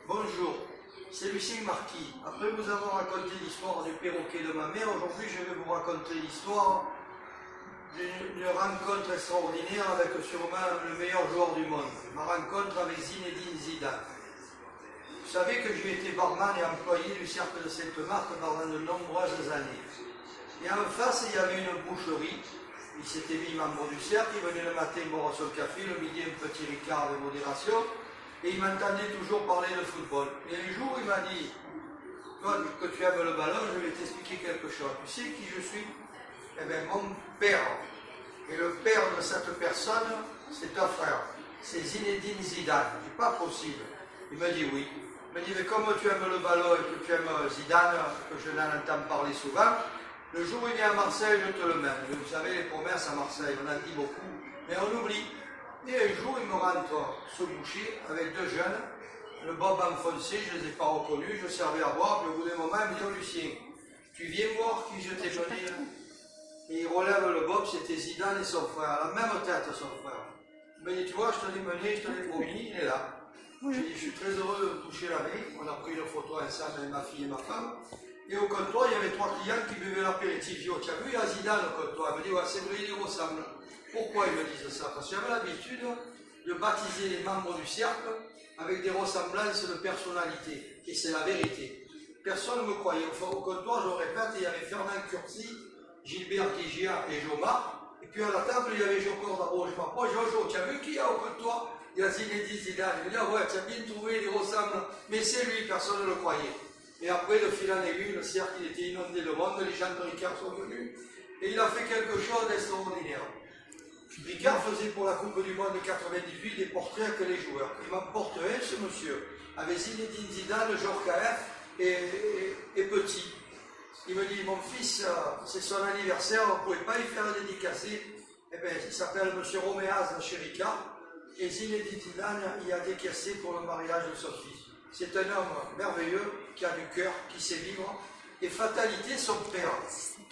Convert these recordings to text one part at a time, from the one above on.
Bonjour, c'est Lucien Marquis. Après vous avoir raconté l'histoire du perroquet de ma mère, aujourd'hui je vais vous raconter l'histoire d'une rencontre extraordinaire avec sûrement le meilleur joueur du monde. Ma rencontre avec Zinedine Zidane. Vous savez que j'ai été barman et employé du cercle de Sainte-Marthe pendant de nombreuses années. Et en face, il y avait une boucherie. Il s'était mis membre du cercle, il venait le matin boire son café, le midi un petit ricard de modération, et il m'entendait toujours parler de football. Et un jour, il m'a dit, toi que tu aimes le ballon, je vais t'expliquer quelque chose. Tu sais qui je suis? Eh bien, mon père. Et le père de cette personne, c'est un frère. C'est Zinedine Zidane. Je dis, pas possible. Il me dit oui. Il me dit, mais comme tu aimes le ballon et que tu aimes Zidane, que je n'en entends parler souvent, le jour où il vient à Marseille, je te le mène. Vous savez, les promesses à Marseille, on en dit beaucoup, mais on oublie. Et un jour, il me rentre ce boucher avec deux jeunes, le bob enfoncé, je ne les ai pas reconnus, je servais à boire, puis au bout d'un moment, il me dit, oh Lucien, tu viens voir qui je t'ai mené là? Et il relève le bob, c'était Zidane et son frère, la même tête son frère. Il me dit, tu vois, je te l'ai mené, je te l'ai promis, il est là. J'ai dit, je suis très heureux de toucher la main. On a pris une photo ensemble avec ma fille et ma femme. Et au comptoir, il y avait trois clients qui buvaient l'apéritif. Je dis, oh, tu as vu, il y a Zidane au comptoir. Il me dit, ouais, c'est vrai, il y ressemble. Pourquoi ils me disent ça? Parce que j'avais l'habitude de baptiser les membres du cercle avec des ressemblances de personnalité. Et c'est la vérité. Personne ne me croyait. Enfin, au comptoir, je le répète, il y avait Fernand Curti, Gilbert Guigia et Jomar. Et puis à la table, il y avait Jocor d'Abo. Je m'approche, Jojo, tu as vu qui y a au comptoir? Il y a Zinedine Zidane. Je me dis, ah ouais, tu as bien trouvé, il ressemble. Mais c'est lui, personne ne le croyait. Et après, de fil en aiguille, le cercle il était inondé de monde, les gens de Ricard sont venus. Et il a fait quelque chose d'extraordinaire. Ricard faisait pour la Coupe du Monde de 98 des portraits avec les joueurs. Il m'emporte un, ce monsieur, avec Zinedine Zidane, Georges Kf et Petit. Il me dit, mon fils, c'est son anniversaire, on ne pouvait pas y faire un dédicacé. Eh bien, il s'appelle monsieur Roméaz chez Ricard. Et Zinedine Zidane y a décaissé pour le mariage de son fils. C'est un homme merveilleux, qui a du cœur, qui sait vivre. Et fatalité, son père.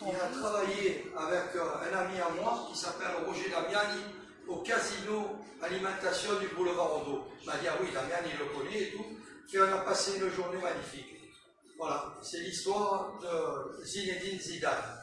Il a travaillé avec un ami à moi qui s'appelle Roger Damiani au casino alimentation du boulevard Rodot. Il m'a dit, ah oui, Damiani, il le connaît et tout. Et on a passé une journée magnifique. Voilà, c'est l'histoire de Zinedine Zidane.